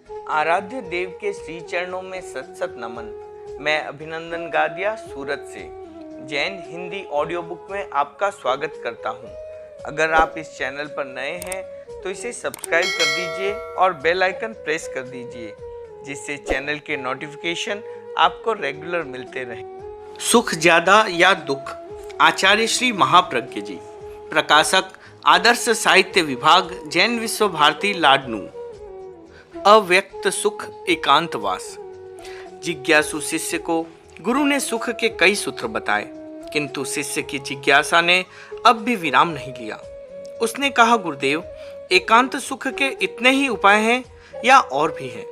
आराध्य देव के श्री चरणों में सत सत नमन। मैं अभिनंदन गादिया सूरत से जैन हिंदी ऑडियो बुक में आपका स्वागत करता हूं। अगर आप इस चैनल पर नए हैं तो इसे सब्सक्राइब कर दीजिए और बेल आइकन प्रेस कर दीजिए, जिससे चैनल के नोटिफिकेशन आपको रेगुलर मिलते रहे। सुख ज्यादा या दुख, आचार्य श्री महाप्रज्ञ जी। प्रकाशक आदर्श साहित्य विभाग, जैन विश्व भारती, लाडनू। अव्यक्त सुख एकांतवास। जिज्ञासु शिष्य को गुरु ने सुख के कई सूत्र बताए, किंतु शिष्य की जिज्ञासा ने अब भी विराम नहीं लिया। उसने कहा, गुरुदेव, एकांत सुख के इतने ही उपाय हैं या और भी हैं?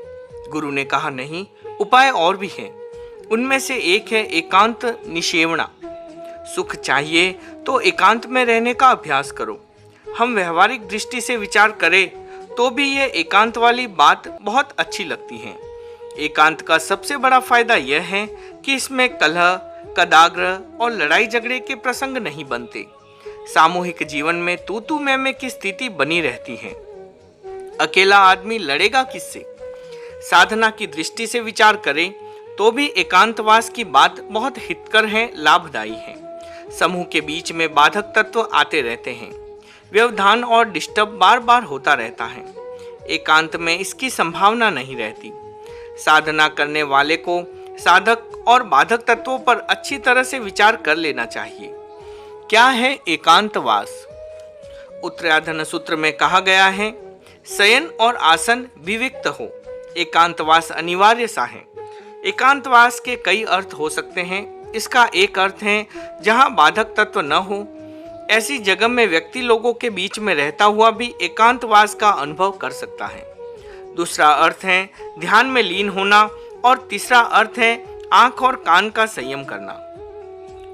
गुरु ने कहा, नहीं, उपाय और भी हैं। उनमें से एक है एकांत निषेवणा। सुख चाहिए तो एकांत में रहने का अभ्यास करो। हम व्यवहारिक दृष्टि से विचार करें तो भी ये एकांत वाली बात बहुत अच्छी लगती है। एकांत का सबसे बड़ा फायदा यह है कि इसमें कलह, कदाग्रह और लड़ाई झगड़े के प्रसंग नहीं बनते। सामूहिक जीवन में तू मैं की स्थिति बनी रहती है। अकेला आदमी लड़ेगा किससे? साधना की दृष्टि से विचार करें तो भी एकांतवास की बात बहुत हितकर है, लाभदायी है। समूह के बीच में बाधक तत्व आते रहते हैं। व्यवधान और डिस्टर्ब बार बार होता रहता है। एकांत में इसकी संभावना नहीं रहती। साधना करने वाले को साधक और बाधक तत्वों पर अच्छी तरह से विचार कर लेना चाहिए। क्या है एकांतवास? उत्तराधन सूत्र में कहा गया है, शयन और आसन विविक्त हो, एकांतवास अनिवार्य सा है। एकांतवास के कई अर्थ हो सकते हैं। इसका एक अर्थ है जहां बाधक तत्व न हो, ऐसी जगह में व्यक्ति लोगों के बीच में रहता हुआ भी एकांतवास का अनुभव कर सकता है। दूसरा अर्थ है ध्यान में लीन होना, और तीसरा अर्थ है आंख और कान का संयम करना।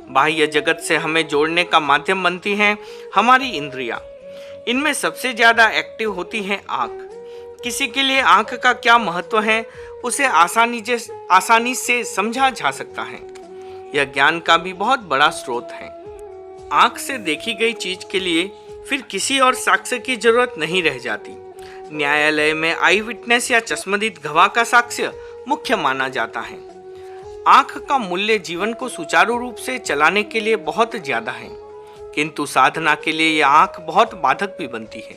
बाह्य जगत से हमें जोड़ने का माध्यम बनती हैं हमारी इंद्रियां। इनमें सबसे ज्यादा एक्टिव होती है आंख। किसी के लिए आंख का क्या महत्व है उसे आसानी से समझा जा सकता है। यह ज्ञान का भी बहुत बड़ा स्रोत है। आंख से देखी गई चीज के लिए फिर किसी और साक्ष्य की जरूरत नहीं रह जाती। न्यायालय में आई विटनेस या चश्मदीद गवाह का साक्ष्य मुख्य माना जाता है। आंख का मूल्य जीवन को सुचारू रूप से चलाने के लिए बहुत ज्यादा है, किंतु साधना के लिए यह आंख बहुत बाधक भी बनती है।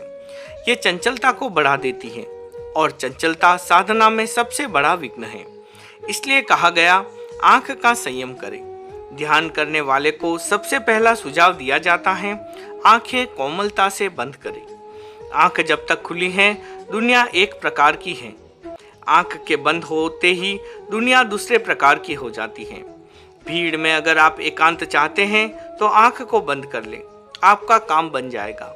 ये चंचलता को बढ़ा देती है, और चंचलता साधना में सबसे बड़ा विघ्न है। इसलिए कहा गया, आंख का संयम करें। ध्यान करने वाले को सबसे पहला सुझाव दिया जाता है, आंखें कोमलता से बंद करें। आंख जब तक खुली है दुनिया एक प्रकार की है। आंख के बंद होते ही दुनिया दूसरे प्रकार की हो जाती है। भीड़ में अगर आप एकांत चाहते हैं तो आंख को बंद कर लें, आपका काम बन जाएगा।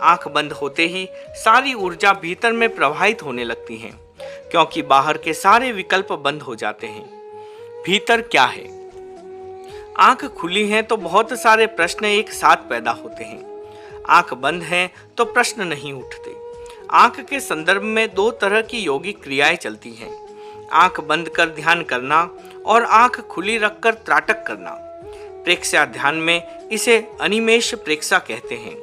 आंख बंद होते ही सारी ऊर्जा भीतर में प्रवाहित होने लगती है, क्योंकि बाहर के सारे विकल्प बंद हो जाते हैं। भीतर क्या है? आंख खुली है तो बहुत सारे प्रश्न एक साथ पैदा होते हैं। आंख बंद है तो प्रश्न नहीं उठते। आंख के संदर्भ में दो तरह की योगिक क्रियाएं चलती हैं, आंख बंद कर ध्यान करना और आंख खुली रखकर त्राटक करना। प्रेक्षा ध्यान में इसे अनिमेष प्रेक्षा कहते हैं।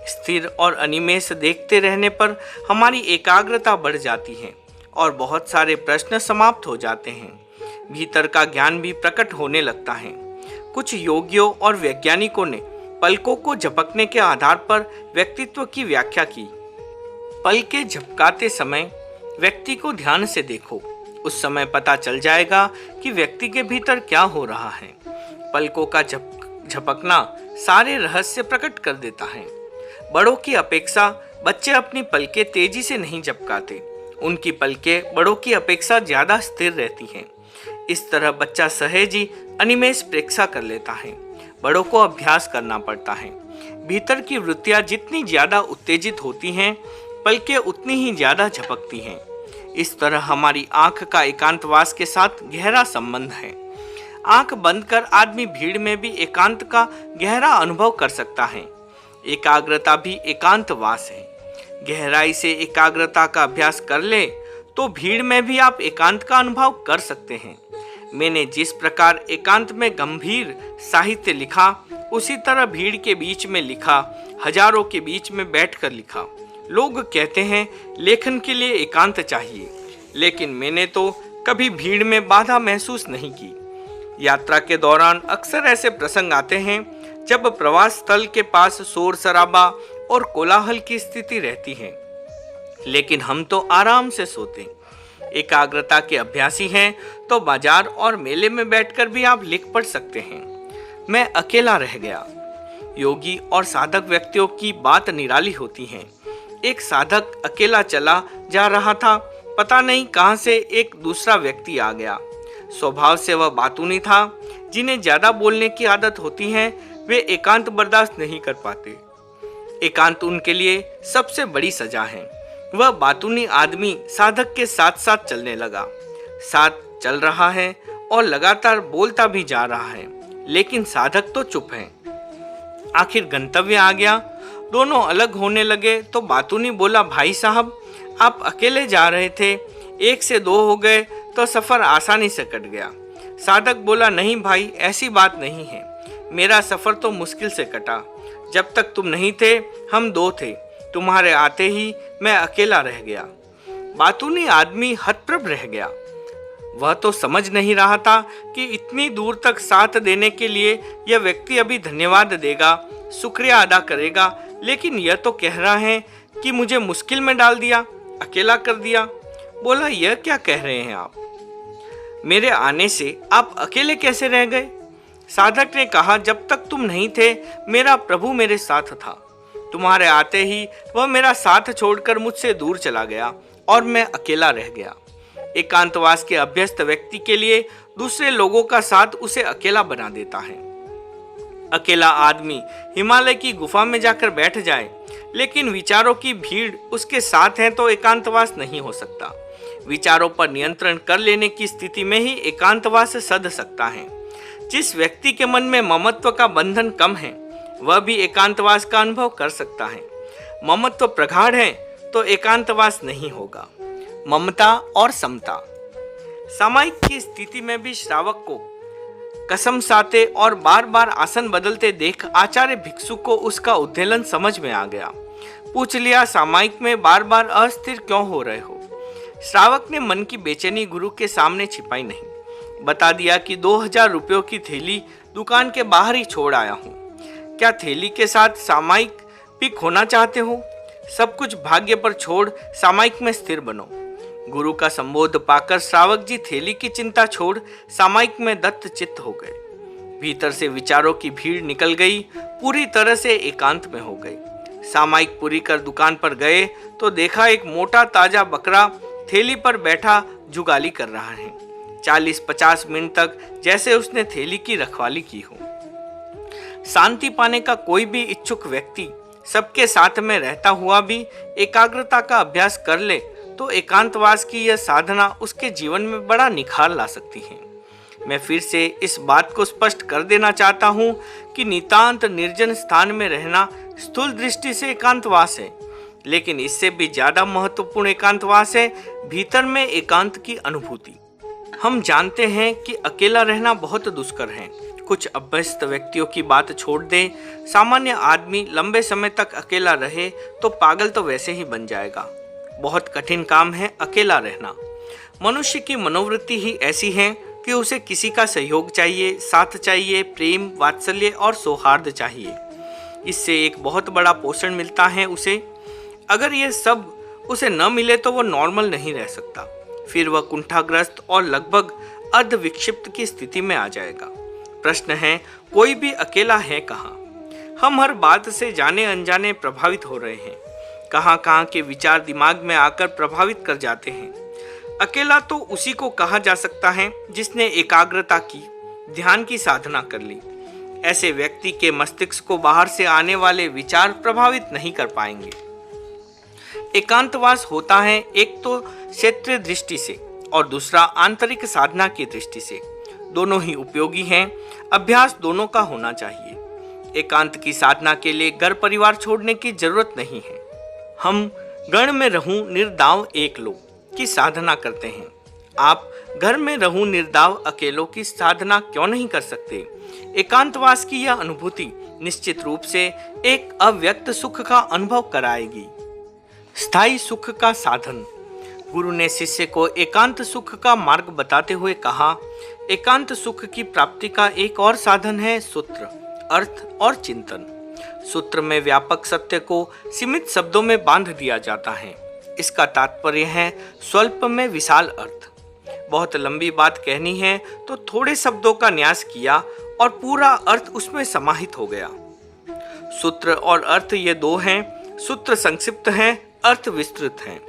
स्थिर और अनिमेष देखते रहने पर हमारी एकाग्रता बढ़ जाती है और बहुत सारे प्रश्न समाप्त हो जाते हैं। भीतर का ज्ञान भी प्रकट होने लगता है। कुछ योगियों और वैज्ञानिकों ने पलकों को झपकने के आधार पर व्यक्तित्व की व्याख्या की। पलकें झपकाते समय व्यक्ति को ध्यान से देखो, उस समय पता चल जाएगा कि व्यक्ति के भीतर क्या हो रहा है। पलकों का झपकना सारे रहस्य प्रकट कर देता है। बड़ों की अपेक्षा बच्चे अपनी पलकें तेजी से नहीं झपकाते। उनकी पलकें बड़ों की अपेक्षा ज्यादा स्थिर रहती हैं। इस तरह बच्चा सहज अनिमेष प्रेक्षा कर लेता है। बड़ों को अभ्यास करना पड़ता है। भीतर की वृत्तियां जितनी ज्यादा उत्तेजित होती हैं, पलकें उतनी ही ज्यादा झपकती हैं। इस तरह हमारी आंख का एकांतवास के साथ गहरा संबंध है। आंख बंद कर आदमी भीड़ में भी एकांत का गहरा अनुभव कर सकता है। एकाग्रता भी एकांतवास है। गहराई से एकाग्रता का अभ्यास कर ले तो भीड़ में भी आप एकांत का अनुभव कर सकते हैं। मैंने जिस प्रकार एकांत में गंभीर साहित्य लिखा, उसी तरह भीड़ के बीच में लिखा, हजारों के बीच में बैठकर लिखा। लोग कहते हैं लेखन के लिए एकांत चाहिए। लेकिन मैंने तो कभी भीड़ में बाधा महसूस नहीं की। यात्रा के दौरान अक्सर ऐसे प्रसंग आते हैं जब प्रवास स्थल के पास शोर शराबा और कोलाहल की स्थिति रहती है, लेकिन हम तो आराम से सोते। एकाग्रता के अभ्यासी हैं तो बाजार और मेले में बैठकर भी आप लिख पढ़ सकते हैं। मैं अकेला रह गया। योगी और साधक व्यक्तियों की बात निराली होती है। एक साधक अकेला चला जा रहा था, पता नहीं कहां से एक दूसरा व्यक्ति आ गया। स्वभाव से वह बातूनी था। जिन्हें ज्यादा बोलने की आदत होती है वे एकांत बर्दाश्त नहीं कर पाते। एकांत उनके लिए सबसे बड़ी सजा है। वह बातूनी आदमी साधक के साथ साथ चलने लगा। साथ चल रहा है और लगातार बोलता भी जा रहा है, लेकिन साधक तो चुप है। आखिर गंतव्य आ गया। दोनों अलग होने लगे तो बातूनी बोला, भाई साहब आप अकेले जा रहे थे, 1 से 2 हो गए तो सफर आसानी से कट गया। साधक बोला, नहीं भाई ऐसी बात नहीं है, मेरा सफर तो मुश्किल से कटा। जब तक तुम नहीं थे हम 2 थे, तुम्हारे आते ही मैं अकेला रह गया। बातूनी आदमी हतप्रभ रह गया। वह तो समझ नहीं रहा था कि इतनी दूर तक साथ देने के लिए यह व्यक्ति अभी धन्यवाद देगा, शुक्रिया अदा करेगा, लेकिन यह तो कह रहा है कि मुझे मुश्किल में डाल दिया, अकेला कर दिया। बोला, यह क्या कह रहे हैं आप? मेरे आने से आप अकेले कैसे रह गए? साधक ने कहा, जब तक तुम नहीं थे मेरा प्रभु मेरे साथ था। तुम्हारे आते ही वह मेरा साथ छोड़कर मुझसे दूर चला गया और मैं अकेला रह गया। एकांतवास के अभ्यस्त व्यक्ति के लिए दूसरे लोगों का साथ उसे अकेला बना देता है। अकेला आदमी हिमालय की गुफा में जाकर बैठ जाए, लेकिन विचारों की भीड़ उसके साथ है तो एकांतवास नहीं हो सकता। विचारों पर नियंत्रण कर लेने की स्थिति में ही एकांतवास सध सकता है। जिस व्यक्ति के मन में ममत्व का बंधन कम है वह भी एकांतवास का अनुभव कर सकता है। ममत्व प्रगाढ़ है तो एकांतवास नहीं होगा। ममता और समता। सामायिक की स्थिति में भी श्रावक को कसमसाते और बार बार आसन बदलते देख आचार्य भिक्षु को उसका उद्वेलन समझ में आ गया। पूछ लिया, सामायिक में बार बार अस्थिर क्यों हो रहे हो? श्रावक ने मन की बेचैनी गुरु के सामने छिपाई नहीं। बता दिया कि 2000 रुपयों की थैली दुकान के बाहर ही छोड़ आया हूँ। क्या थैली के साथ सामायिक भी खोना चाहते हो? सब कुछ भाग्य पर छोड़ सामायिक में स्थिर बनो। गुरु का संबोध पाकर श्रावक जी थैली की चिंता छोड़ सामायिक में दत्त चित्त हो गए। भीतर से विचारों की भीड़ निकल गई, पूरी तरह से एकांत में हो गए। सामायिक पूरी कर दुकान पर गए तो देखा एक मोटा ताजा बकरा थैली पर बैठा जुगाली कर रहा है। 40-50 मिनट तक जैसे उसने थैली की रखवाली की हो। शांति पाने का कोई भी इच्छुक व्यक्ति सबके साथ में रहता हुआ भी एकाग्रता का अभ्यास कर ले तो एकांतवास की यह साधना उसके जीवन में बड़ा निखार ला सकती है। मैं फिर से इस बात को स्पष्ट कर देना चाहता हूँ कि नितांत निर्जन स्थान में रहना स्थूल दृष्टि से एकांतवास है, लेकिन इससे भी ज्यादा महत्वपूर्ण एकांतवास है भीतर में एकांत की अनुभूति। हम जानते हैं कि अकेला रहना बहुत दुष्कर है। कुछ अभ्यस्त व्यक्तियों की बात छोड़ दे, सामान्य आदमी लंबे समय तक अकेला रहे तो पागल तो वैसे ही बन जाएगा। बहुत कठिन काम है अकेला रहना। मनुष्य की मनोवृत्ति ही ऐसी है कि उसे किसी का सहयोग चाहिए, साथ चाहिए, प्रेम, वात्सल्य और सौहार्द चाहिए। इससे एक बहुत बड़ा पोषण मिलता है उसे। अगर ये सब उसे न मिले तो वो नॉर्मल नहीं रह सकता। फिर वह कुंठाग्रस्त और लगभग अर्ध विक्षिप्त की स्थिति में आ जाएगा। प्रश्न है, कोई भी अकेला है कहाँ? हम हर बात से जाने अनजाने प्रभावित हो रहे हैं। कहाँ के विचार दिमाग में आकर प्रभावित कर जाते हैं। अकेला तो उसी को कहा जा सकता है जिसने एकाग्रता की, ध्यान की साधना कर ली। ऐसे व्यक्ति के मस्तिष्क को बाहर से आने वाले विचार प्रभावित नहीं कर पाएंगे। एकांतवास होता है एक तो क्षेत्रीय दृष्टि से और दूसरा आंतरिक साधना की दृष्टि से। दोनों ही उपयोगी हैं। अभ्यास दोनों का होना चाहिए। एकांत की साधना के लिए घर परिवार छोड़ने की जरूरत नहीं है। हम गण में रहूं निर्दाव एक लो की साधना करते हैं। आप घर में रहूं निर्दाव अकेलों की साधना क्यों नहीं कर सकते? एकांतवास की यह अनुभूति निश्चित रूप से एक अव्यक्त सुख का अनुभव कराएगी। स्थायी सुख का साधन। गुरु ने शिष्य को एकांत सुख का मार्ग बताते हुए कहा, एकांत सुख की प्राप्ति का एक और साधन है सूत्र, अर्थ और चिंतन। सूत्र में व्यापक सत्य को सीमित शब्दों में बांध दिया जाता है। इसका तात्पर्य है स्वल्प में विशाल अर्थ। बहुत लंबी बात कहनी है तो थोड़े शब्दों का न्यास किया और पूरा अर्थ उसमें समाहित हो गया। सूत्र और अर्थ ये दो हैं। सूत्र संक्षिप्त हैं, अर्थ विस्तृत हैं।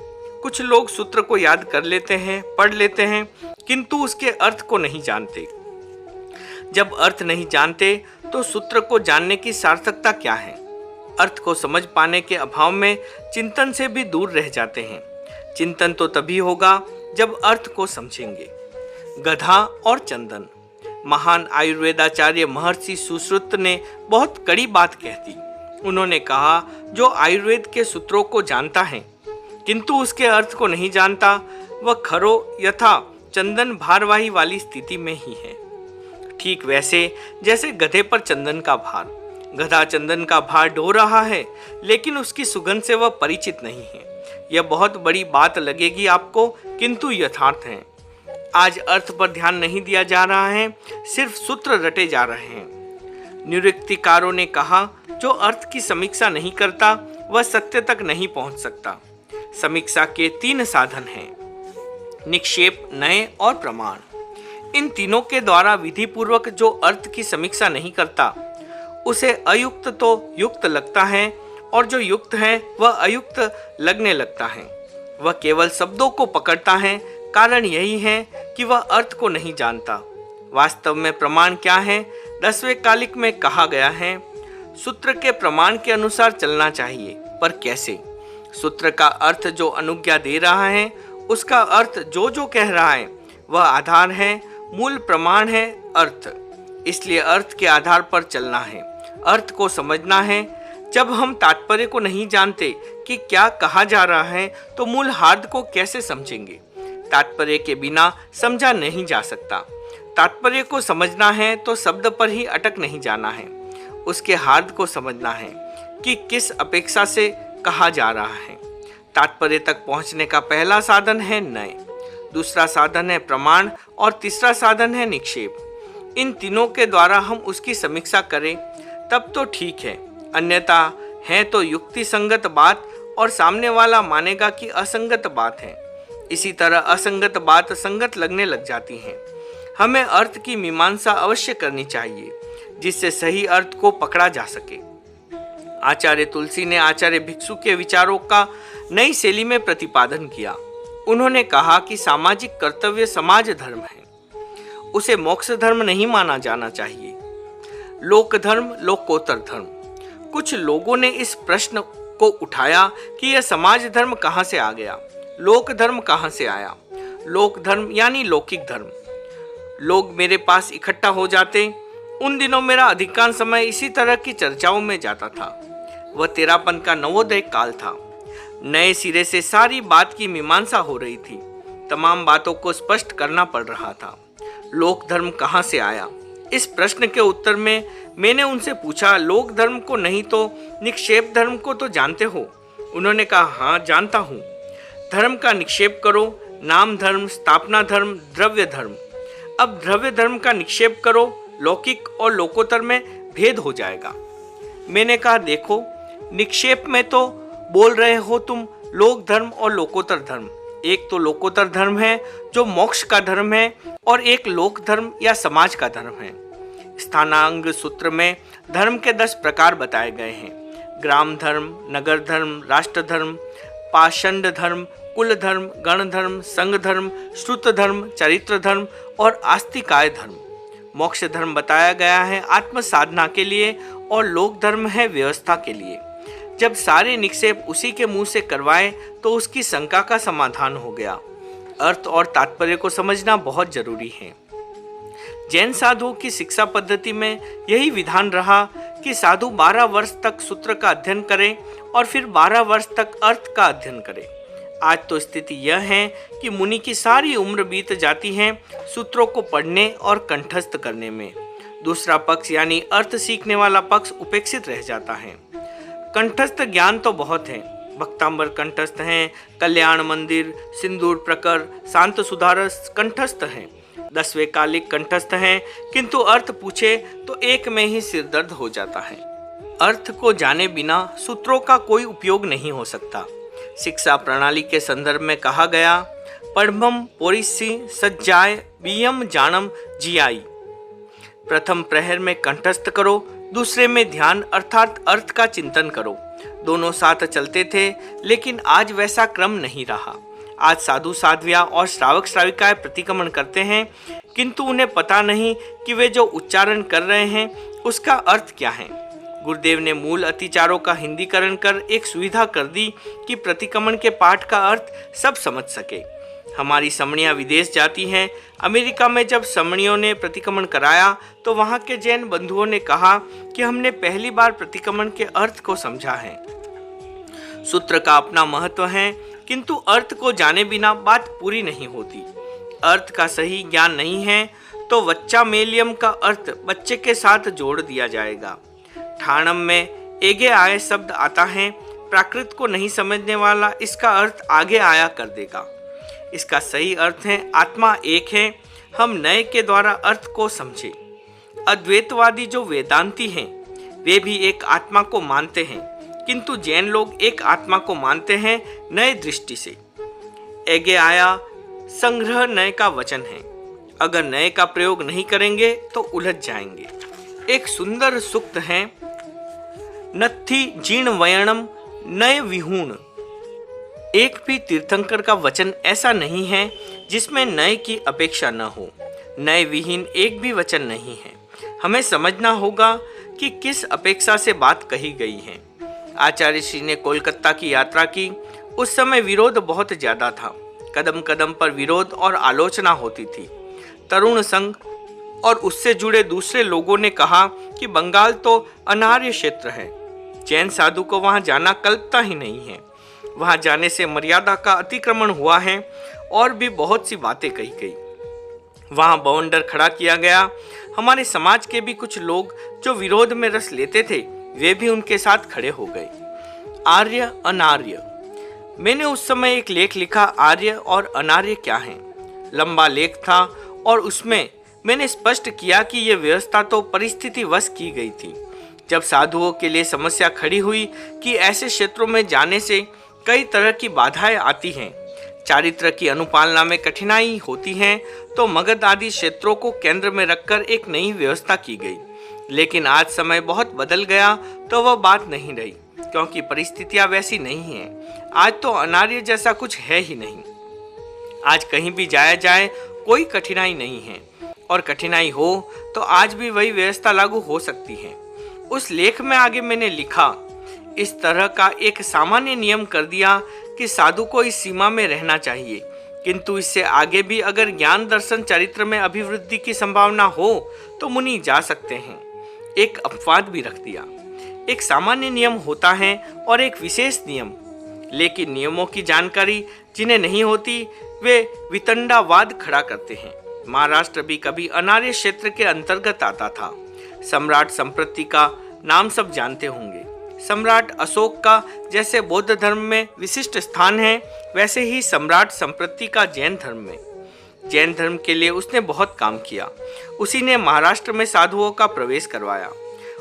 कुछ लोग सूत्र को याद कर लेते हैं, पढ़ लेते हैं, किंतु उसके अर्थ को नहीं जानते। जब अर्थ नहीं जानते तो सूत्र को जानने की सार्थकता क्या है? अर्थ को समझ पाने के अभाव में चिंतन से भी दूर रह जाते हैं। चिंतन तो तभी होगा जब अर्थ को समझेंगे। गधा और चंदन। महान आयुर्वेदाचार्य महर्षि सुश्रुत ने बहुत कड़ी बात कह दी। उन्होंने कहा, जो आयुर्वेद के सूत्रों को जानता है किंतु उसके अर्थ को नहीं जानता, वह खरो यथा चंदन भारवाही वाली स्थिति में ही है। ठीक वैसे जैसे गधे पर चंदन का भार। गधा चंदन का भार ढो रहा है लेकिन उसकी सुगंध से वह परिचित नहीं है। यह बहुत बड़ी बात लगेगी आपको, किंतु यथार्थ है। आज अर्थ पर ध्यान नहीं दिया जा रहा है, सिर्फ सूत्र रटे जा रहे हैं। निरुक्तिकारों ने कहा, जो अर्थ की समीक्षा नहीं करता वह सत्य तक नहीं पहुंच सकता। समीक्षा के 3 साधन हैं, निक्षेप, नय और प्रमाण। इन तीनों के द्वारा विधि पूर्वक जो अर्थ की समीक्षा नहीं करता उसे अयुक्त तो युक्त लगता है और जो युक्त है वह अयुक्त लगने लगता है। वह केवल शब्दों को पकड़ता है, कारण यही है कि वह अर्थ को नहीं जानता। वास्तव में प्रमाण क्या है? 10वें कालिक में कहा गया है, सूत्र के प्रमाण के अनुसार चलना चाहिए, पर कैसे? सूत्र का अर्थ जो अनुज्ञा दे रहा है उसका अर्थ जो जो कह रहा है वह आधार है, मूल प्रमाण है अर्थ। इसलिए अर्थ के आधार पर चलना है, अर्थ को समझना है। जब हम तात्पर्य को नहीं जानते कि क्या कहा जा रहा है तो मूल हार्द को कैसे समझेंगे? तात्पर्य के बिना समझा नहीं जा सकता। तात्पर्य को समझना है तो शब्द पर ही अटक नहीं जाना है, उसके हार्द को समझना है कि किस अपेक्षा से कहा जा रहा है। तात्पर्य तक पहुंचने का पहला साधन है नय, दूसरा साधन है प्रमाण और तीसरा साधन है निक्षेप। इन तीनों के द्वारा हम उसकी समीक्षा करें तब तो ठीक है, अन्यथा है तो युक्ति संगत बात और सामने वाला मानेगा कि असंगत बात है। इसी तरह असंगत बात संगत लगने लग जाती है। हमें अर्थ की मीमांसा अवश्य करनी चाहिए जिससे सही अर्थ को पकड़ा जा सके। आचार्य तुलसी ने आचार्य भिक्षु के विचारों का नई शैली में प्रतिपादन किया। उन्होंने कहा कि सामाजिक कर्तव्य समाज धर्म है, उसे मोक्ष धर्म नहीं माना जाना चाहिए। लोक धर्म, लोकोत्तर धर्म। कुछ लोगों ने इस प्रश्न को उठाया कि यह समाज धर्म कहाँ से आ गया, लोक धर्म कहाँ से आया? लोक धर्म यानी लौकिक धर्म। लोग मेरे पास इकट्ठा हो जाते। उन दिनों मेरा अधिकांश समय इसी तरह की चर्चाओं में जाता था। वह तेरापन का नवोदय काल था। नए सिरे से सारी बात की मीमांसा हो रही थी। तमाम बातों को स्पष्ट करना पड़ रहा था। लोक धर्म कहाँ से आया? इस प्रश्न के उत्तर में मैंने उनसे पूछा, लोक धर्म को नहीं तो निक्षेप धर्म को तो जानते हो? उन्होंने कहा, हाँ जानता हूँ। धर्म का निक्षेप करो, नाम धर्म, स्थापना धर्म, द्रव्य धर्म। अब द्रव्य धर्म का निक्षेप करो, लौकिक और लोकोत्तर में भेद हो जाएगा। मैंने कहा, देखो निक्षेप में तो बोल रहे हो तुम लोक धर्म और लोकोत्तर धर्म। एक तो लोकोत्तर धर्म है जो मोक्ष का धर्म है और एक लोक धर्म या समाज का धर्म है। स्थानांग सूत्र में धर्म के 10 प्रकार बताए गए हैं। ग्राम धर्म, नगर धर्म, राष्ट्र धर्म, पाषंड धर्म, कुल धर्म, गण धर्म, संघ धर्म, श्रुत धर्म, चरित्र धर्म और आस्तिकाय धर्म। मोक्ष धर्म बताया गया है आत्म साधना के लिए और लोक धर्म है व्यवस्था के लिए। जब सारे निक्षेप उसी के मुंह से करवाए तो उसकी शंका का समाधान हो गया। अर्थ और तात्पर्य को समझना बहुत जरूरी है। जैन साधुओं की शिक्षा पद्धति में यही विधान रहा कि साधु 12 वर्ष तक सूत्र का अध्ययन करें और फिर 12 वर्ष तक अर्थ का अध्ययन करें। आज तो स्थिति यह है कि मुनि की सारी उम्र बीत जाती है सूत्रों को पढ़ने और कंठस्थ करने में। दूसरा पक्ष यानी अर्थ सीखने वाला पक्ष उपेक्षित रह जाता है। कंठस्थ ज्ञान तो बहुत है भक्तांबर कंठस्थ हैं, कल्याण मंदिर, सिंदूर प्रकर, शांत सुधारस कंठस्थ हैं, 10वें कालिक कंठस्थ हैं, किंतु अर्थ पूछे तो एक में ही सिर दर्द हो जाता है। अर्थ को जाने बिना सूत्रों का कोई उपयोग नहीं हो सकता। शिक्षा प्रणाली के संदर्भ में कहा गया, पढ़मम पोरिसी सज्जाय बियम जानम जियाई। प्रथम प्रहर में कंठस्थ करो, दूसरे में ध्यान अर्थात अर्थ का चिंतन करो। दोनों साथ चलते थे, लेकिन आज वैसा क्रम नहीं रहा। आज साधु साध्वियाँ और श्रावक श्राविकाएं प्रतिक्रमण करते हैं, किंतु उन्हें पता नहीं कि वे जो उच्चारण कर रहे हैं उसका अर्थ क्या है। गुरुदेव ने मूल अतिचारों का हिंदीकरण कर एक सुविधा कर दी कि प्रतिक्रमण के पाठ का अर्थ सब समझ सके। हमारी समणियाँ विदेश जाती हैं। अमेरिका में जब समणियों ने प्रतिक्रमण कराया तो वहाँ के जैन बंधुओं ने कहा कि हमने पहली बार प्रतिक्रमण के अर्थ को समझा है। सूत्र का अपना महत्व है, किंतु अर्थ को जाने बिना बात पूरी नहीं होती। अर्थ का सही ज्ञान नहीं है तो वच्चा मेलियम का अर्थ बच्चे के साथ जोड़ दिया जाएगा। ठाणम में एगे आए शब्द आता है, प्राकृत को नहीं समझने वाला इसका अर्थ आगे आया कर देगा। इसका सही अर्थ है आत्मा एक है, हम नए के द्वारा अर्थ को समझे। अद्वैतवादी जो वेदांती हैं वे भी एक आत्मा को मानते हैं, किंतु जैन लोग एक आत्मा को मानते हैं नए दृष्टि से। एगे आया संग्रह नए का वचन है, अगर नए का प्रयोग नहीं करेंगे तो उलझ जाएंगे। एक सुंदर सूक्त है, नत्थि जीर्ण वयणम नय विहूण। एक भी तीर्थंकर का वचन ऐसा नहीं है जिसमें नए की अपेक्षा न हो। नए विहीन एक भी वचन नहीं है। हमें समझना होगा कि किस अपेक्षा से बात कही गई है। आचार्य श्री ने कोलकाता की यात्रा की, उस समय विरोध बहुत ज्यादा था। कदम कदम पर विरोध और आलोचना होती थी। तरुण संघ और उससे जुड़े दूसरे लोगों ने कहा कि बंगाल तो अनार्य क्षेत्र है, जैन साधु को वहां जाना कल्पता ही नहीं है, वहां जाने से मर्यादा का अतिक्रमण हुआ है, और भी बहुत सी बातें कही गई। वहां बवंडर खड़ा किया गया। हमारे समाज के भी कुछ लोग जो विरोध में रस लेते थे वे भी उनके साथ खड़े हो गए। आर्य अनार्य। मैंने उस समय एक लेख लिखा, आर्य और अनार्य क्या है। लंबा लेख था और उसमें मैंने स्पष्ट किया कि यह व्यवस्था तो परिस्थिति वश की गई थी। जब साधुओं के लिए समस्या खड़ी हुई कि ऐसे क्षेत्रों में जाने से कई तरह की बाधाएं आती हैं, चारित्र की अनुपालना में कठिनाई होती है, तो मगध आदि क्षेत्रों को केंद्र में रखकर एक नई व्यवस्था की गई। लेकिन आज समय बहुत बदल गया तो वह बात नहीं रही, क्योंकि परिस्थितियां वैसी नहीं हैं। आज तो अनार्य जैसा कुछ है ही नहीं। आज कहीं भी जाया जाए कोई कठिनाई नहीं है, और कठिनाई हो तो आज भी वही व्यवस्था लागू हो सकती है। उस लेख में आगे मैंने लिखा, इस तरह का एक सामान्य नियम कर दिया कि साधु को इस सीमा में रहना चाहिए, किंतु इससे आगे भी अगर ज्ञान दर्शन चरित्र में अभिवृद्धि की संभावना हो तो मुनि जा सकते हैं। एक अपवाद भी रख दिया। एक सामान्य नियम होता है और एक विशेष नियम, लेकिन नियमों की जानकारी जिन्हें नहीं होती वे वितंडावाद खड़ा करते हैं। महाराष्ट्र भी कभी अनार्य क्षेत्र के अंतर्गत आता था। सम्राट संप्रति का नाम सब जानते होंगे। सम्राट अशोक का जैसे बौद्ध धर्म में विशिष्ट स्थान है, वैसे ही सम्राट संप्रति का जैन धर्म में। जैन धर्म के लिए उसने बहुत काम किया। उसी ने महाराष्ट्र में साधुओं का प्रवेश करवाया।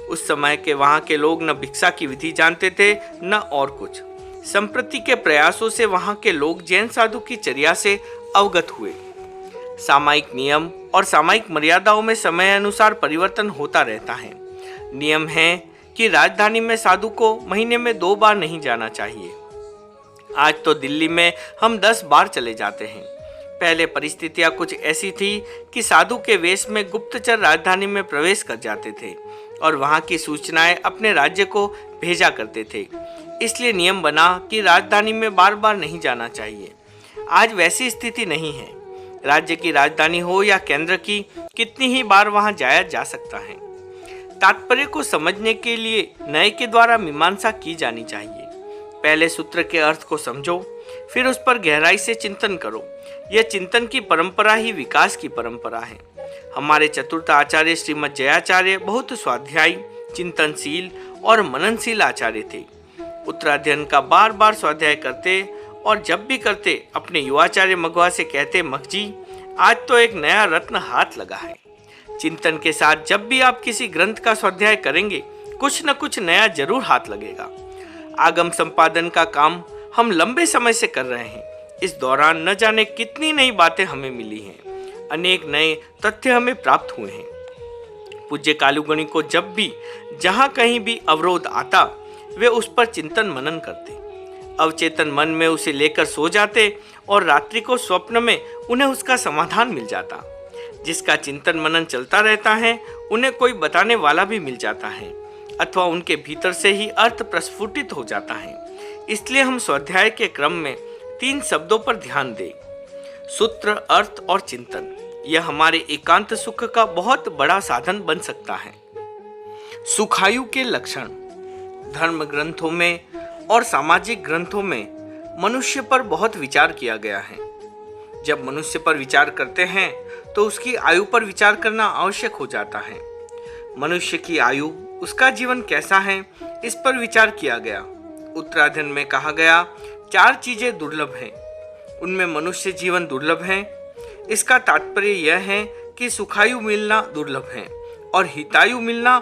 उस समय के वहाँ के लोग न भिक्षा की विधि जानते थे न और कुछ। संप्रति के प्रयासों से वहाँ के लोग जैन साधु की चर्या से अवगत हुए। सामायिक नियम और सामायिक मर्यादाओं में समय अनुसार परिवर्तन होता रहता है। नियम है कि राजधानी में साधु को महीने में 2 बार नहीं जाना चाहिए। आज तो दिल्ली में हम 10 बार चले जाते हैं। पहले परिस्थितियां कुछ ऐसी थी कि साधु के वेश में गुप्तचर राजधानी में प्रवेश कर जाते थे और वहां की सूचनाएं अपने राज्य को भेजा करते थे। इसलिए नियम बना कि राजधानी में बार बार नहीं जाना चाहिए। आज वैसी स्थिति नहीं है। राज्य की राजधानी हो या केंद्र की, कितनी ही बार वहां जाया जा सकता है। तात्पर्य को समझने के लिए नए के द्वारा मीमांसा की जानी चाहिए। पहले सूत्र के अर्थ को समझो, फिर उस पर गहराई से चिंतन करो। यह चिंतन की परंपरा ही विकास की परंपरा है। हमारे चतुर्थ आचार्य श्रीमद जयाचार्य बहुत स्वाध्यायी, चिंतनशील और मननशील आचार्य थे। उत्तराध्ययन का बार बार स्वाध्याय करते और जब भी करते अपने युवाचार्य मघवा से कहते, मखजी आज तो एक नया रत्न हाथ लगा है। चिंतन के साथ जब भी आप किसी ग्रंथ का स्वाध्याय करेंगे कुछ न कुछ नया जरूर हाथ लगेगा। आगम संपादन का काम हम लंबे समय से कर रहे हैं। इस दौरान न जाने कितनी नई बातें हमें मिली हैं, अनेक नए तथ्य हमें प्राप्त हुए हैं। पूज्य कालूगणी को जब भी जहां कहीं भी अवरोध आता वे उस पर चिंतन मनन करते, अवचेतन मन में उसे लेकर सो जाते और रात्रि को स्वप्न में उन्हें उसका समाधान मिल जाता। जिसका चिंतन मनन चलता रहता है उन्हें कोई बताने वाला भी मिल जाता है अथवा उनके भीतर से ही अर्थ प्रस्फुटित हो जाता है। इसलिए हम स्वाध्याय के क्रम में 3 शब्दों पर ध्यान दें, सूत्र, अर्थ और चिंतन। यह हमारे एकांत सुख का बहुत बड़ा साधन बन सकता है। सुखायु के लक्षण। धर्म ग्रंथों में और सामाजिक ग्रंथों में मनुष्य पर बहुत विचार किया गया है। जब मनुष्य पर विचार करते हैं तो उसकी आयु पर विचार करना आवश्यक हो जाता है। मनुष्य की आयु, उसका जीवन कैसा है, इस पर विचार किया गया। उत्तराध्ययन में कहा गया 4 चीजें दुर्लभ हैं, उनमें मनुष्य जीवन दुर्लभ है। इसका तात्पर्य यह है कि सुखायु मिलना दुर्लभ है और हितायु मिलना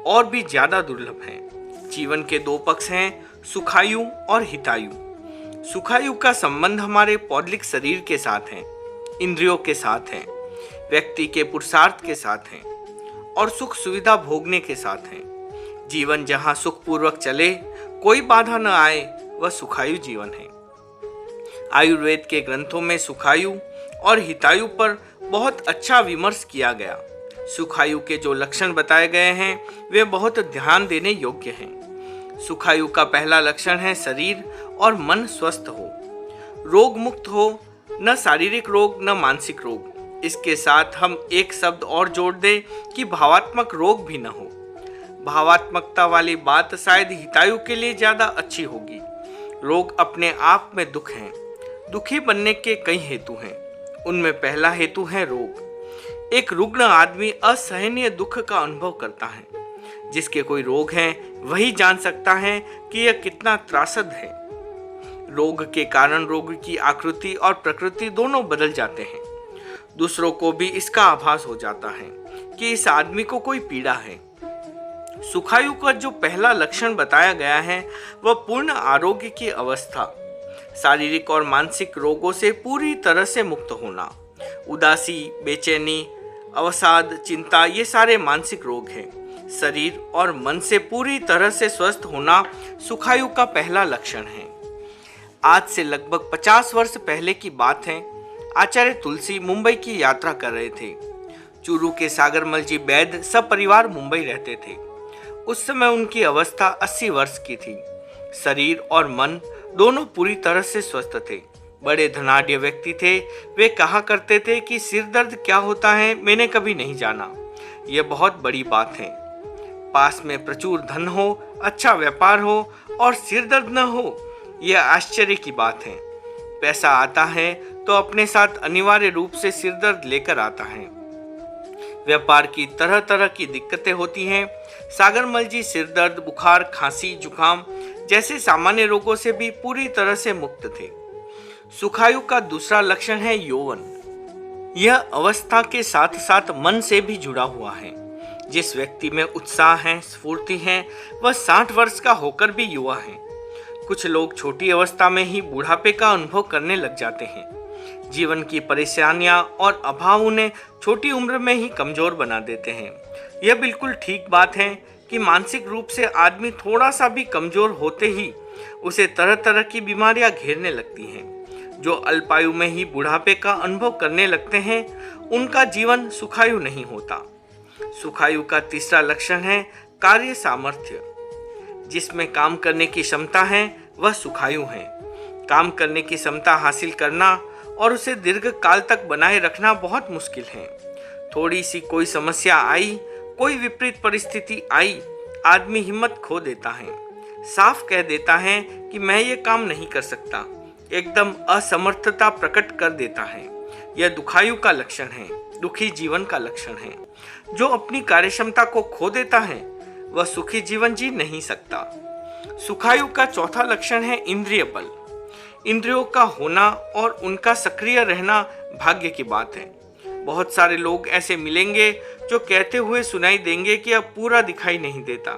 और भी ज्यादा दुर्लभ है। जीवन के 2 पक्ष हैं, सुखायु और हितायु। सुखायु का संबंध हमारे पौद्गलिक शरीर के साथ है, इंद्रियों के साथ है, व्यक्ति के पुरुषार्थ के साथ है और सुख सुविधा भोगने के साथ है। जीवन जहां सुखपूर्वक चले, कोई बाधा न आए, वह सुखायु जीवन है। आयुर्वेद के ग्रंथों में सुखायु और हितायु पर बहुत अच्छा विमर्श किया गया। सुखायु के जो लक्षण बताए गए हैं वे बहुत ध्यान देने योग्य हैं। सुखायु का पहला लक्षण है शरीर और मन स्वस्थ हो, रोग मुक्त हो, न शारीरिक रोग न मानसिक रोग। इसके साथ हम एक शब्द और जोड़ दें कि भावात्मक रोग भी न हो। भावात्मकता वाली बात शायद हितायु के लिए ज्यादा अच्छी होगी। रोग अपने आप में दुख हैं। दुखी बनने के कई हेतु हैं, उनमें पहला हेतु है रोग। एक रुग्ण आदमी असहनीय दुख का अनुभव करता है। जिसके कोई रोग है वही जान सकता है कि यह कितना त्रासद है। रोग के कारण रोग की आकृति और प्रकृति दोनों बदल जाते हैं। दूसरों को भी इसका आभास हो जाता है कि इस आदमी को कोई पीड़ा है। सुखायु का जो पहला लक्षण बताया गया है वह पूर्ण आरोग्य की अवस्था, शारीरिक और मानसिक रोगों से पूरी तरह से मुक्त होना। उदासी, बेचैनी, अवसाद, चिंता, ये सारे मानसिक रोग हैं। शरीर और मन से पूरी तरह से स्वस्थ होना सुखायु का पहला लक्षण है। आज से लगभग 50 वर्ष पहले की बात है। आचार्य तुलसी मुंबई की यात्रा कर रहे थे। चूरू के सागरमल जी वैद्य सब परिवार मुंबई रहते थे। उस समय उनकी अवस्था 80 वर्ष की थी। शरीर और मन दोनों पूरी तरह से स्वस्थ थे। बड़े धनाढ्य व्यक्ति थे। वे कहा करते थे कि सिर दर्द क्या होता है मैंने कभी नहीं जाना, यह बहुत बड़ी बात है। पास में प्रचुर धन हो, अच्छा व्यापार हो और सिर दर्द न हो, यह आश्चर्य की बात है। पैसा आता है तो अपने साथ अनिवार्य रूप से सिर दर्द लेकर आता है। व्यापार की तरह तरह की दिक्कतें होती हैं। सागरमल जी सिर दर्द, बुखार, खांसी, जुकाम जैसे सामान्य रोगों से भी पूरी तरह से मुक्त थे। सुखायु का दूसरा लक्षण है यौवन। यह अवस्था के साथ साथ मन से भी जुड़ा हुआ है। जिस व्यक्ति में उत्साह है, स्फूर्ति है, वह 60 वर्ष का होकर भी युवा है। कुछ लोग छोटी अवस्था में ही बुढ़ापे का अनुभव करने लग जाते हैं। जीवन की परेशानियां और अभाव उन्हें छोटी उम्र में ही कमजोर बना देते हैं। यह बिल्कुल ठीक बात है कि मानसिक रूप से आदमी थोड़ा सा भी कमजोर होते ही उसे तरह तरह की बीमारियां घेरने लगती हैं। जो अल्पायु में ही बुढ़ापे का अनुभव करने लगते हैं उनका जीवन सुखायु नहीं होता। सुखायु का तीसरा लक्षण है कार्य सामर्थ्य। जिसमें काम करने की क्षमता है वह सुखायु है। काम करने की क्षमता हासिल करना और उसे दीर्घ काल तक बनाए रखना बहुत मुश्किल है। थोड़ी सी कोई समस्या आई, कोई विपरीत परिस्थिति आई, आदमी हिम्मत खो देता है, साफ कह देता है कि मैं ये काम नहीं कर सकता, एकदम असमर्थता प्रकट कर देता है। यह दुखायु का लक्षण है, दुखी जीवन का लक्षण है। जो अपनी कार्यक्षमता को खो देता है वह सुखी जीवन जी नहीं सकता। सुखायु का चौथा लक्षण है इंद्रिय बल। इंद्रियों का होना और उनका सक्रिय रहना भाग्य की बात है। बहुत सारे लोग ऐसे मिलेंगे जो कहते हुए सुनाई देंगे कि अब पूरा दिखाई नहीं देता,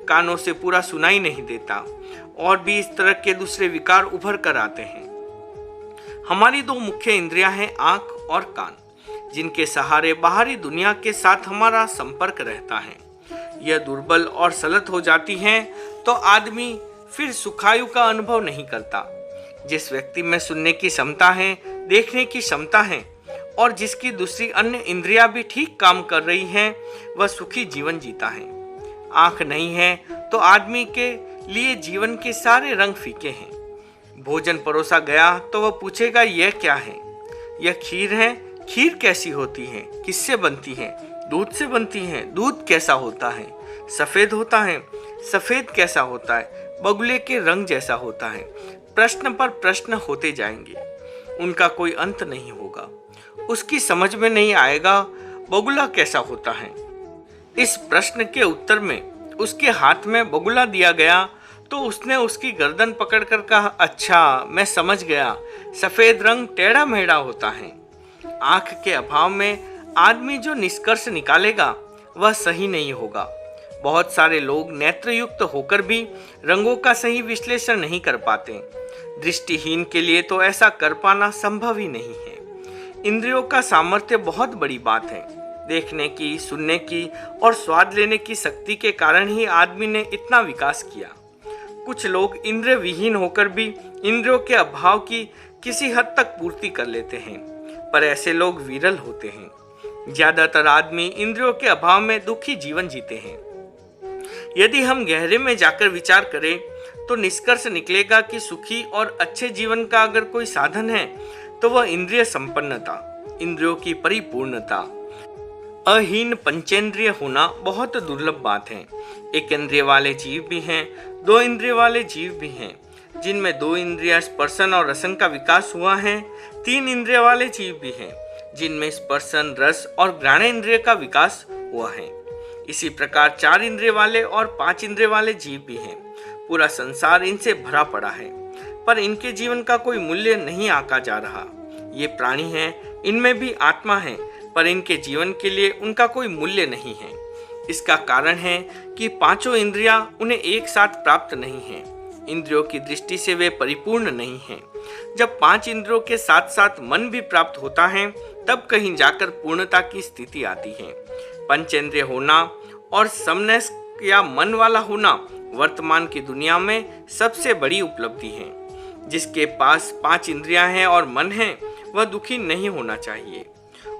कानों से पूरा सुनाई नहीं देता, और भी इस तरह के दूसरे विकार उभर कर आते हैं। हमारी दो मुख्य इंद्रियां हैं आंख और कान, जिनके सहारे बाहरी दुनिया के साथ हमारा संपर्क रहता है। यह दुर्बल और सलत हो जाती हैं तो आदमी फिर सुखायु का अनुभव नहीं करता। जिस व्यक्ति में सुनने की क्षमता है, देखने की क्षमता है और जिसकी दूसरी अन्य इंद्रियां भी ठीक काम कर रही हैं, वह सुखी जीवन जीता है। आंख नहीं है तो आदमी के लिए जीवन के सारे रंग फीके हैं। भोजन परोसा गया तो वह पूछेगा यह क्या है? यह खीर है। खीर कैसी होती है? किससे बनती है? दूध से बनती है। दूध कैसा होता है? सफेद होता है। सफेद कैसा होता है? बगुले के रंग जैसा होता है। प्रश्न पर प्रश्न होते जाएंगे, उनका कोई अंत नहीं होगा। उसकी समझ में नहीं आएगा बगुला कैसा होता है। इस प्रश्न के उत्तर में उसके हाथ में बगुला दिया गया तो उसने उसकी गर्दन पकड़कर कहा, अच्छा मैं समझ गया, सफेद रंग टेढ़ा मेढ़ा होता है। आंख के अभाव में आदमी जो निष्कर्ष निकालेगा वह सही नहीं होगा। बहुत सारे लोग नेत्रयुक्त होकर भी रंगों का सही विश्लेषण नहीं कर पाते। दृष्टिहीन के लिए तो ऐसा कर पाना संभव ही नहीं है। इंद्रियों का सामर्थ्य बहुत बड़ी बात है। देखने की, सुनने की और स्वाद लेने की शक्ति के कारण ही आदमी ने इतना विकास किया। कुछ लोग इंद्रिय विहीन होकर भी इंद्रियों के अभाव की किसी हद तक पूर्ति कर लेते हैं, पर ऐसे लोग विरल होते हैं। ज्यादातर आदमी इंद्रियों के अभाव में दुखी जीवन जीते हैं। यदि हम गहरे में जाकर विचार करें तो निष्कर्ष निकलेगा कि सुखी और अच्छे जीवन का अगर कोई साधन है तो वह इंद्रिय संपन्नता, इंद्रियों की परिपूर्णता। अहीन पंचेंद्रिय होना बहुत दुर्लभ बात है। एक इंद्रिय वाले जीव भी हैं, दो इंद्रिय वाले जीव भी हैं, जिनमें दो इंद्रिय स्पर्शन और रसन का विकास हुआ है। तीन इंद्रिय वाले जीव भी हैं, जिनमें स्पर्शन, रस और घ्राण इंद्रिय का विकास हुआ है। इसी प्रकार चार इंद्रिय वाले और पांच इंद्रिय वाले जीव भी हैं। पूरा संसार इनसे भरा पड़ा है, पर इनके जीवन का कोई मूल्य नहीं आंका जा रहा। ये प्राणी हैं, इनमें भी आत्मा है, पर इनके जीवन के लिए उनका कोई मूल्य नहीं है। इसका कारण है कि पांचों इंद्रियां उन्हें एक साथ प्राप्त नहीं हैं। इंद्रियों की दृष्टि से वे परिपूर्ण नहीं हैं। जब पांच इंद्रियों के साथ साथ मन भी प्राप्त होता है, तब कहीं जाकर पूर्णता की स्थिति आती है। पंचेंद्रिय होना और समनस या मन वाला होना वर्तमान की दुनिया में सबसे बड़ी उपलब्धि है। जिसके पास पांच इंद्रियां हैं और मन है, वह दुखी नहीं होना चाहिए।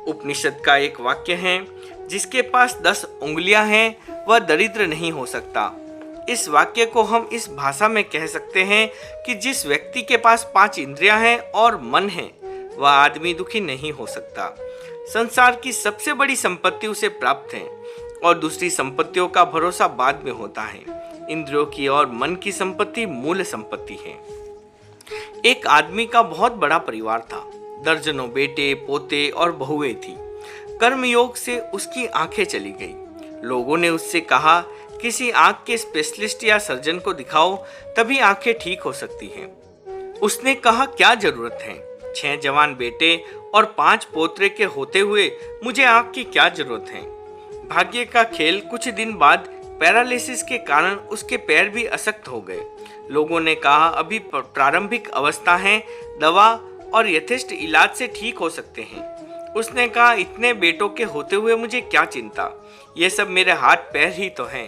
उपनिषद का एक वाक्य है, जिसके पास 10 उंगलियां हैं वह दरिद्र नहीं हो सकता। इस वाक्य को हम इस भाषा में कह सकते हैं कि जिस व्यक्ति के पास 5 इंद्रियां हैं और मन है, वह आदमी दुखी नहीं हो सकता। संसार की सबसे बड़ी संपत्ति उसे प्राप्त है और दूसरी संपत्तियों का भरोसा बाद में होता है। इंद्रियों की और मन की संपत्ति मूल संपत्ति है। एक आदमी का बहुत बड़ा परिवार था। दर्जनों बेटे, पोते और बहुएं थी। कर्मयोग से उसकी आंखें चली गई। लोगों ने उससे कहा, किसी आंख के स्पेशलिस्ट या सर्जन को दिखाओ, तभी आंखें ठीक हो सकती हैं। उसने कहा, क्या जरूरत है? 6 जवान बेटे और 5 पोतरे के होते हुए मुझे आंख की क्या जरूरत है? भाग्य का खेल, कुछ दिन बाद पैरालिसिस के कारण उसके पैर भी अशक्त हो गए। लोगों ने कहा, अभी प्रारंभिक अवस्था है, दवा और यथेष्ट इलाज से ठीक हो सकते हैं। उसने कहा, इतने बेटों के होते हुए मुझे क्या चिंता, ये सब मेरे हाथ पैर ही तो हैं।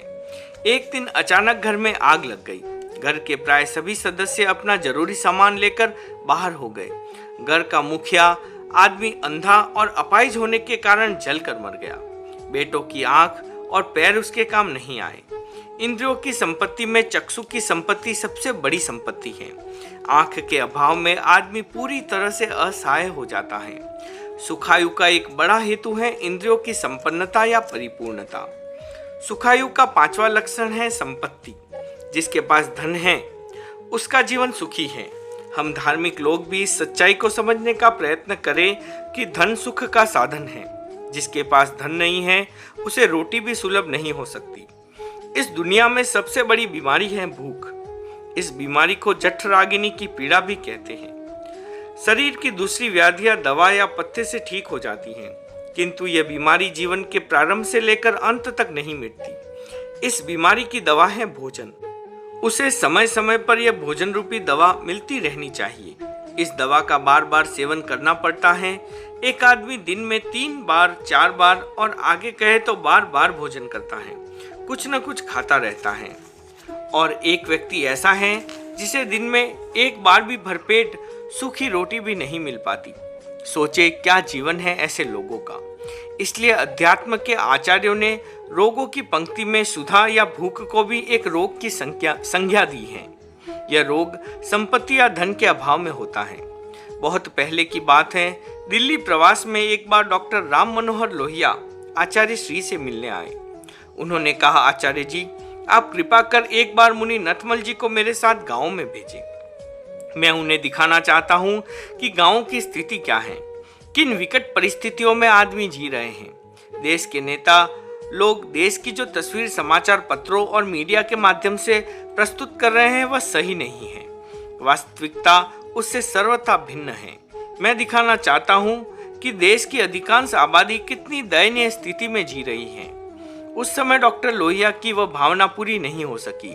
एक दिन अचानक घर में आग लग गई। घर के प्राय सभी सदस्य अपना जरूरी सामान लेकर बाहर हो गए। घर का मुखिया आदमी अंधा और अपाहिज होने के कारण जलकर मर गया। बेटों की आंख और पैर उसके काम नहीं आए। इंद्रियों की संपत्ति में चक्षु की संपत्ति सबसे बड़ी संपत्ति है। आंख के अभाव में आदमी पूरी तरह से असहाय हो जाता है। सुखायु का एक बड़ा हेतु है इंद्रियों की संपन्नता या परिपूर्णता। सुखायु का 5वां लक्षण है संपत्ति। जिसके पास धन है उसका जीवन सुखी है। हम धार्मिक लोग भी इस सच्चाई को समझने का प्रयत्न करें कि धन सुख का साधन है। जिसके पास धन नहीं है उसे रोटी भी सुलभ नहीं हो सकती। इस दुनिया में सबसे बड़ी बीमारी है भूख। इस बीमारी को जठरागिनी की पीड़ा भी कहते हैं। शरीर की दूसरी व्याधियां दवा या पथ्य से ठीक हो जाती हैं, किंतु यह बीमारी जीवन के प्रारंभ से लेकर अंत तक नहीं मिटती। इस बीमारी की दवा है भोजन। उसे समय समय पर यह भोजन रूपी दवा मिलती रहनी चाहिए। इस दवा का बार बार सेवन करना पड़ता है। एक आदमी दिन में 3 बार 4 बार और आगे कहे तो बार बार भोजन करता है, कुछ न कुछ खाता रहता है। और एक व्यक्ति ऐसा है जिसे दिन में एक बार भी भरपेट सूखी रोटी भी नहीं मिल पाती। सोचे क्या जीवन है ऐसे लोगों का। इसलिए अध्यात्म के आचार्यों ने रोगों की पंक्ति में सुधा या भूख को भी एक रोग की संज्ञा दी है। यह रोग संपत्ति या धन के अभाव में होता है। बहुत पहले की बात है, दिल्ली प्रवास में एक बार डॉक्टर राम मनोहर लोहिया आचार्य श्री से मिलने आए। उन्होंने कहा, आचार्य जी, आप कृपा कर एक बार मुनि नथमल जी को मेरे साथ गांव में भेजें। मैं उन्हें दिखाना चाहता हूं कि गांव की स्थिति क्या है, किन विकट परिस्थितियों में आदमी जी रहे हैं। देश के नेता लोग देश की जो तस्वीर समाचार पत्रों और मीडिया के माध्यम से प्रस्तुत कर रहे हैं वह सही नहीं है। वास्तविकता उससे सर्वथा भिन्न है। मैं दिखाना चाहता हूं कि देश की अधिकांश आबादी कितनी दयनीय स्थिति में जी रही है। उस समय डॉक्टर लोहिया की वह भावना पूरी नहीं हो सकी।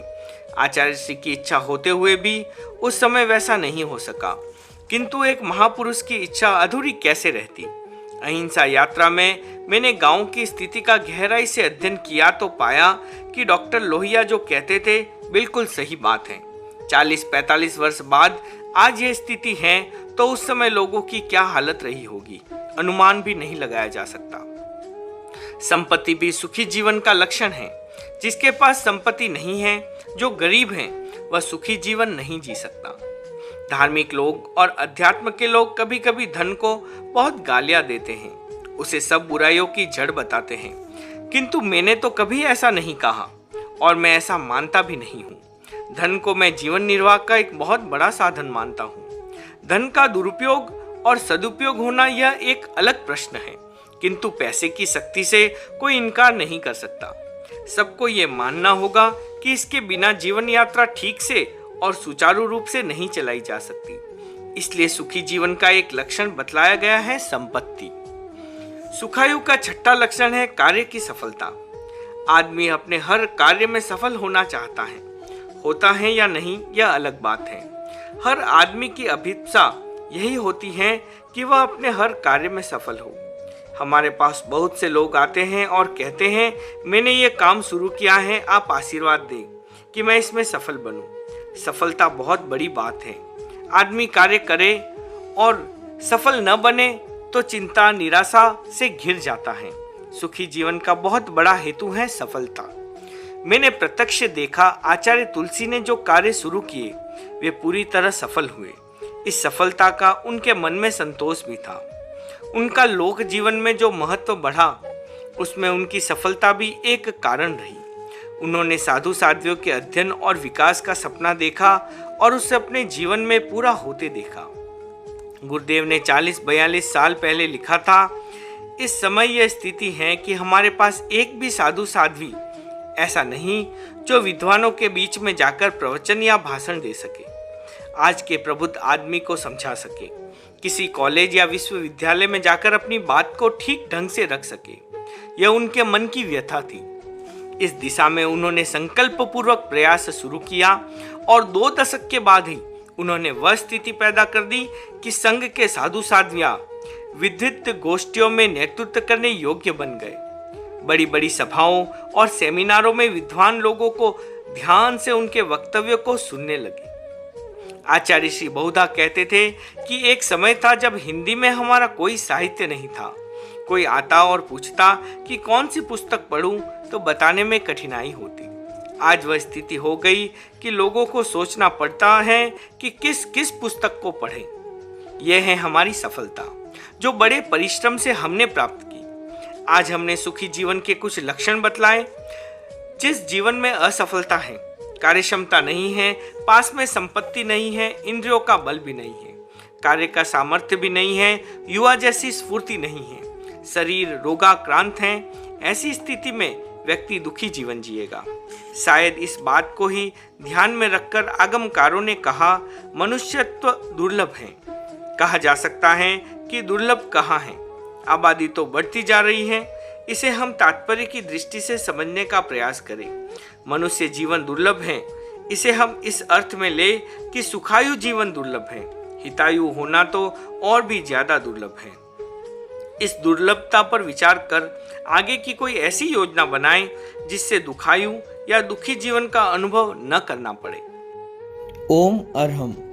आचार्य श्री की इच्छा होते हुए भी उस समय वैसा नहीं हो सका, किंतु एक महापुरुष की इच्छा अधूरी कैसे रहती। अहिंसा यात्रा में मैंने गांव की स्थिति का गहराई से अध्ययन किया तो पाया कि डॉक्टर लोहिया जो कहते थे बिल्कुल सही बात है। 40-45 वर्ष बाद आज ये स्थिति है तो उस समय लोगों की क्या हालत रही होगी, अनुमान भी नहीं लगाया जा सकता। संपत्ति भी सुखी जीवन का लक्षण है। जिसके पास संपत्ति नहीं है, जो गरीब है, वह सुखी जीवन नहीं जी सकता। धार्मिक लोग और अध्यात्म के लोग कभी कभी धन को बहुत गालियां देते हैं, उसे सब बुराइयों की जड़ बताते हैं, किंतु मैंने तो कभी ऐसा नहीं कहा और मैं ऐसा मानता भी नहीं हूँ। धन को मैं जीवन निर्वाह का एक बहुत बड़ा साधन मानता हूँ। धन का दुरुपयोग और सदुपयोग होना यह एक अलग प्रश्न है, किंतु पैसे की शक्ति से कोई इनकार नहीं कर सकता। सबको ये मानना होगा कि इसके बिना जीवन यात्रा ठीक से और सुचारू रूप से नहीं चलाई जा सकती। इसलिए सुखी जीवन का एक लक्षण बतलाया गया है, संपत्ति। सुखायु का छठा लक्षण है कार्य की सफलता। आदमी अपने हर कार्य में सफल होना चाहता है, होता है या नहीं यह अलग बात है। हर आदमी की अभिप्सा यही होती है कि वह अपने हर कार्य में सफल हो। हमारे पास बहुत से लोग आते हैं और कहते हैं, मैंने ये काम शुरू किया है, आप आशीर्वाद दें कि मैं इसमें सफल बनूं। सफलता बहुत बड़ी बात है। आदमी कार्य करे और सफल न बने तो चिंता निराशा से घिर जाता है। सुखी जीवन का बहुत बड़ा हेतु है सफलता। मैंने प्रत्यक्ष देखा, आचार्य तुलसी ने जो कार्य शुरू किए वे पूरी तरह सफल हुए। इस सफलता का उनके मन में संतोष भी था। उनका लोक जीवन में जो महत्व बढ़ा उसमें उनकी सफलता भी एक कारण रही। उन्होंने साधु साध्वियों के अध्ययन और विकास का सपना देखा और उसे अपने जीवन में पूरा होते देखा। गुरुदेव ने 40-42 साल पहले लिखा था, इस समय यह स्थिति है कि हमारे पास एक भी साधु साध्वी ऐसा नहीं जो विद्वानों के बीच में जाकर प्रवचन या भाषण दे सके, आज के प्रबुद्ध आदमी को समझा सके, किसी कॉलेज या विश्वविद्यालय में जाकर अपनी बात को ठीक ढंग से रख सके। यह उनके मन की व्यथा थी। इस दिशा में उन्होंने संकल्प पूर्वक प्रयास शुरू किया और 2 दशक के बाद ही उन्होंने वह स्थिति पैदा कर दी कि संघ के साधु साध्वियां विद्युत गोष्ठियों में नेतृत्व करने योग्य बन गए। बड़ी बड़ी सभाओं और सेमिनारों में विद्वान लोगों को ध्यान से उनके वक्तव्यों को सुनने लगे। आचार्य श्री बहुधा कहते थे कि एक समय था जब हिंदी में हमारा कोई साहित्य नहीं था। कोई आता और पूछता कि कौन सी पुस्तक पढ़ूं तो बताने में कठिनाई होती। आज वह स्थिति हो गई कि लोगों को सोचना पड़ता है कि किस किस पुस्तक को पढ़ें। यह है हमारी सफलता जो बड़े परिश्रम से हमने प्राप्त की। आज हमने सुखी जीवन के कुछ लक्षण बतलाए। जिस जीवन में असफलता है, कार्यक्षमता नहीं है, पास में संपत्ति नहीं है, इंद्रियों का बल भी नहीं है, कार्य का सामर्थ्य भी नहीं है, युवा जैसी स्फूर्ति नहीं है, शरीर रोगाक्रांत है, ऐसी स्थिति में व्यक्ति दुखी जीवन जिएगा। शायद इस बात को ही ध्यान में रखकर आगमकारों ने कहा, मनुष्यत्व दुर्लभ है। कहा जा सकता है कि दुर्लभ कहाँ है, आबादी तो बढ़ती जा रही है। इसे हम तात्पर्य की दृष्टि से समझने का प्रयास करें। मनुष्य जीवन दुर्लभ है, इसे हम इस अर्थ में ले कि सुखायु जीवन दुर्लभ है, हितायु होना तो और भी ज्यादा दुर्लभ है। इस दुर्लभता पर विचार कर आगे की कोई ऐसी योजना बनाएं जिससे दुखायु या दुखी जीवन का अनुभव न करना पड़े। ओम अरहम।